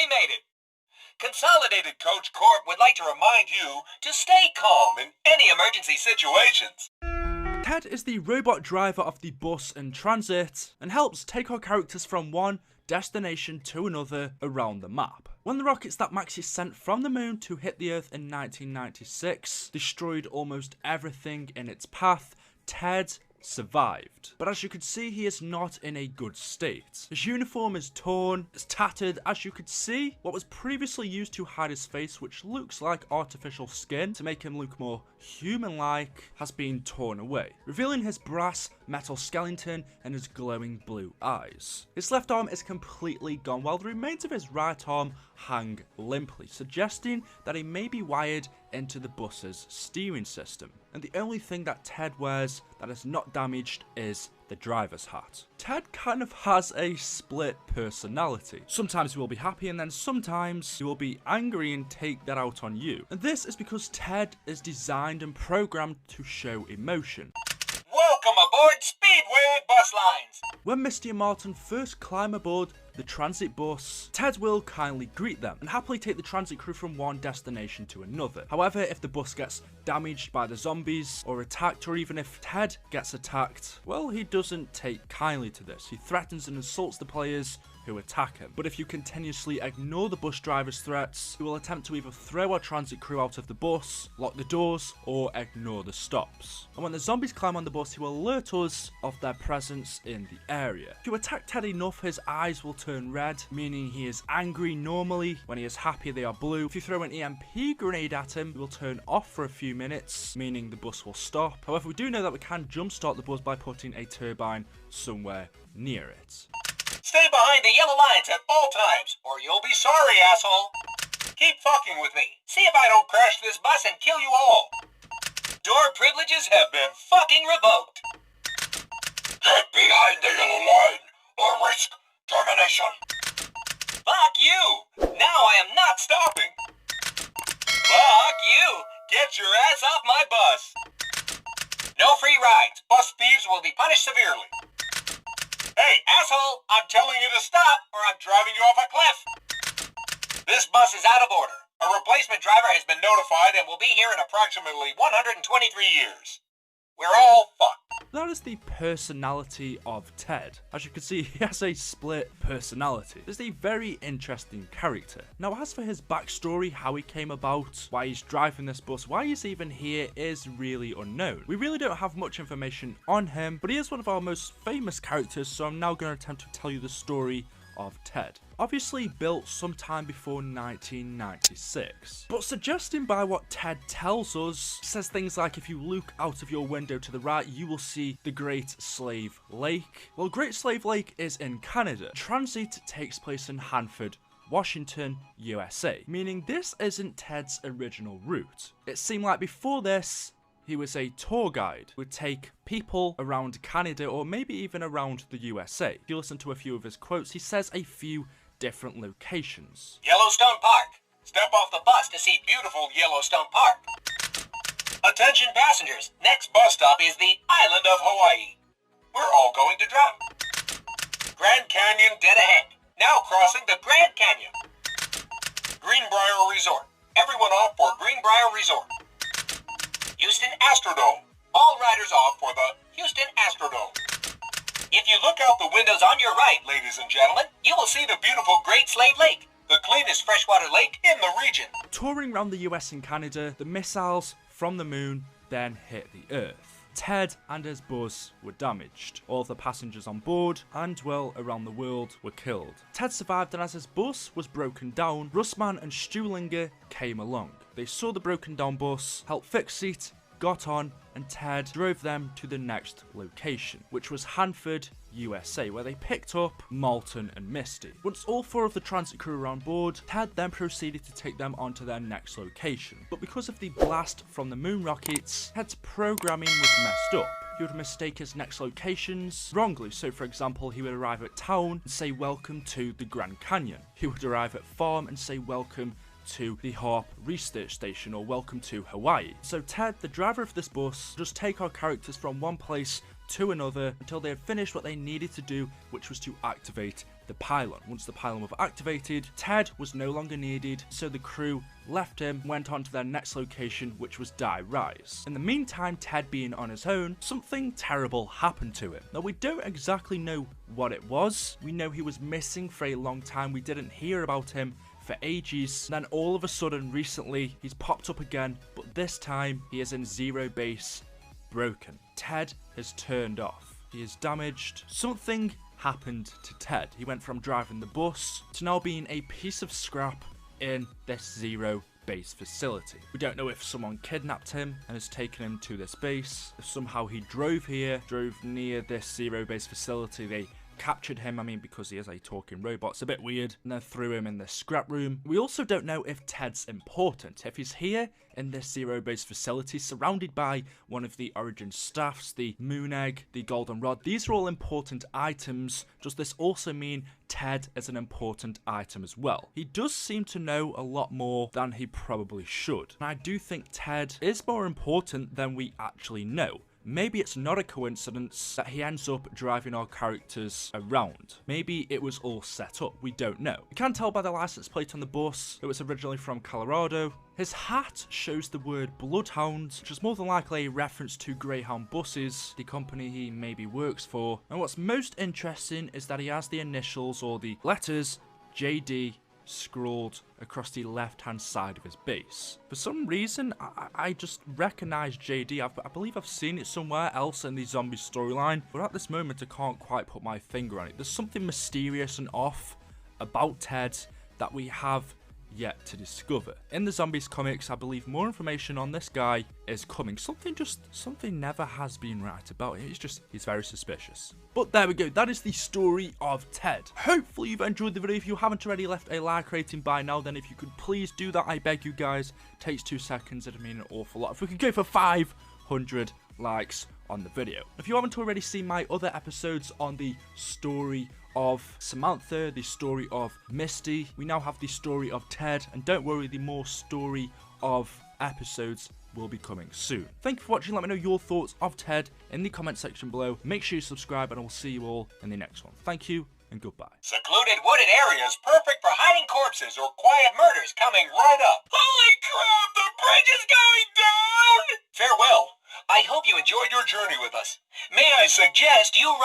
We made it. Consolidated Coach Corp would like to remind you to stay calm in any emergency situations. T.E.D.D is the robot driver of the bus in Transit and helps take our characters from one destination to another around the map. When the rockets that Maxie sent from the moon to hit the Earth in 1996 destroyed almost everything in its path, T.E.D.D survived. But as you could see, he is not in a good state. His uniform is torn, it's tattered. As you could see, what was previously used to hide his face, which looks like artificial skin to make him look more human-like, has been torn away, revealing his brass metal skeleton and his glowing blue eyes. His left arm is completely gone, while the remains of his right arm hang limply, suggesting that he may be wired into the bus's steering system. And the only thing that T.E.D.D wears that is not damaged is the driver's hat. T.E.D kind of has a split personality. Sometimes he will be happy, and then sometimes he will be angry and take that out on you. And this is because T.E.D is designed and programmed to show emotion. Welcome aboard Speedway Bus Lines! When Misty and Martin first climb aboard the transit bus, T.E.D will kindly greet them and happily take the transit crew from one destination to another. However, if the bus gets damaged by the zombies or attacked, or even if T.E.D gets attacked, well, he doesn't take kindly to this. He threatens and insults the players who attack him. But if you continuously ignore the bus driver's threats, he will attempt to either throw our transit crew out of the bus, lock the doors, or ignore the stops. And when the zombies climb on the bus, he will alert us of their presence in the area. If you attack T.E.D enough, his eyes will turn red, meaning he is angry normally. When he is happy, they are blue. If you throw an EMP grenade at him, he will turn off for a few minutes, meaning the bus will stop. However, we do know that we can jumpstart the bus by putting a turbine somewhere near it. Stay behind the yellow lines at all times, or you'll be sorry, asshole. Keep fucking with me. See if I don't crash this bus and kill you all. Door privileges have been fucking revoked. Get behind the yellow line, or risk termination. Fuck you. Now I am not stopping. Fuck you. Get your ass off my bus. No free rides. Bus thieves will be punished severely. Hey, asshole, I'm telling you to stop or I'm driving you off a cliff. This bus is out of order. A replacement driver has been notified and will be here in approximately 123 years. We're all fucked. That is the personality of T.E.D. As you can see, he has a split personality. He's a very interesting character. Now, as for his backstory, how he came about, why he's driving this bus, why he's even here is really unknown. We really don't have much information on him, but he is one of our most famous characters, so I'm now going to attempt to tell you the story of T.E.D. Obviously built sometime before 1996, but suggesting by what T.E.D tells us, says things like if you look out of your window to the right, you will see the Great Slave Lake. Well, Great Slave Lake is in Canada. Transit takes place in Hanford, Washington, USA, meaning this isn't T.E.D's original route. It seemed like before this, he was a tour guide who would take people around Canada or maybe even around the USA. If you listen to a few of his quotes, he says a few different locations. Yellowstone Park. Step off the bus to see beautiful Yellowstone Park. Attention passengers, next bus stop is the island of Hawaii. We're all going to drown. Grand Canyon dead ahead. Now crossing the Grand Canyon. Greenbrier Resort. Everyone off for Greenbrier Resort. Houston Astrodome. All riders off for the Houston Astrodome. If you look out the windows on your right, ladies and gentlemen, you will see the beautiful Great Slave Lake, the cleanest freshwater lake in the region. Touring around the US and Canada, the missiles from the moon then hit the Earth. T.E.D and his bus were damaged. All of the passengers on board and, well, around the world were killed. T.E.D survived, and as his bus was broken down, Russman and Stuhlinger came along. They saw the broken down bus, helped fix it, got on, and T.E.D drove them to the next location, which was Hanford, USA, where they picked up Martin and Misty. Once all four of the transit crew were on board, T.E.D then proceeded to take them onto their next location. But because of the blast from the moon rockets, T.E.D's programming was messed up. He would mistake his next locations wrongly. So for example, he would arrive at town and say welcome to the Grand Canyon. He would arrive at farm and say welcome to the Harp Research Station, or welcome to Hawaii. So T.E.D, the driver of this bus, just take our characters from one place to another until they had finished what they needed to do, which was to activate the pylon. Once the pylon was activated, Ted was no longer needed, so the crew left him, went on to their next location, which was Die Rise. In the meantime, Ted being on his own, something terrible happened to him. Now, we don't exactly know what it was. We know he was missing for a long time. We didn't hear about him for ages. Then all of a sudden, recently, he's popped up again, but this time he is in zero base, broken. Ted has turned off. He is damaged. Something happened to Ted. He went from driving the bus to now being a piece of scrap in this zero base facility. We don't know if someone kidnapped him and has taken him to this base. If somehow he drove near this zero base facility, they captured him, because he is a talking robot. It's a bit weird. And then threw him in the scrap room. We also don't know if Ted's important. If he's here in this zero base facility, surrounded by one of the Origin staffs, the moon egg, the golden rod, these are all important items. Does this also mean Ted is an important item as well? He does seem to know a lot more than he probably should. And I do think Ted is more important than we actually know. Maybe it's not a coincidence that he ends up driving our characters around. Maybe it was all set up, we don't know. You can tell by the license plate on the bus, it was originally from Colorado. His hat shows the word Bloodhound, which is more than likely a reference to Greyhound Buses, the company he maybe works for. And what's most interesting is that he has the initials or the letters JD scrawled across the left hand side of his base. For some reason, I just recognize JD. I believe I've seen it somewhere else in the zombie storyline, but at this moment I can't quite put my finger on it. There's something mysterious and off about Ted that we have yet to discover. In the Zombies comics, I believe more information on this guy is coming. Something never has been right about him. He's very suspicious. But there we go. That is the story of Ted. Hopefully you've enjoyed the video. If you haven't already left a like rating by now, then if you could please do that, I beg you guys. Takes 2 seconds. It'd mean an awful lot. If we could go for 500 likes on the video. If you haven't already seen my other episodes on the story of Samantha, the story of Misty, we now have the story of Ted, and don't worry, the more story of episodes will be coming soon. Thank you for watching. Let me know your thoughts of Ted in the comment section below. Make sure you subscribe, and I will see you all in the next one. Thank you and goodbye. Secluded wooded areas perfect for hiding corpses or quiet murders coming right up. Holy crap, the bridge is going down! Farewell. I hope you enjoyed your journey with us. May I suggest you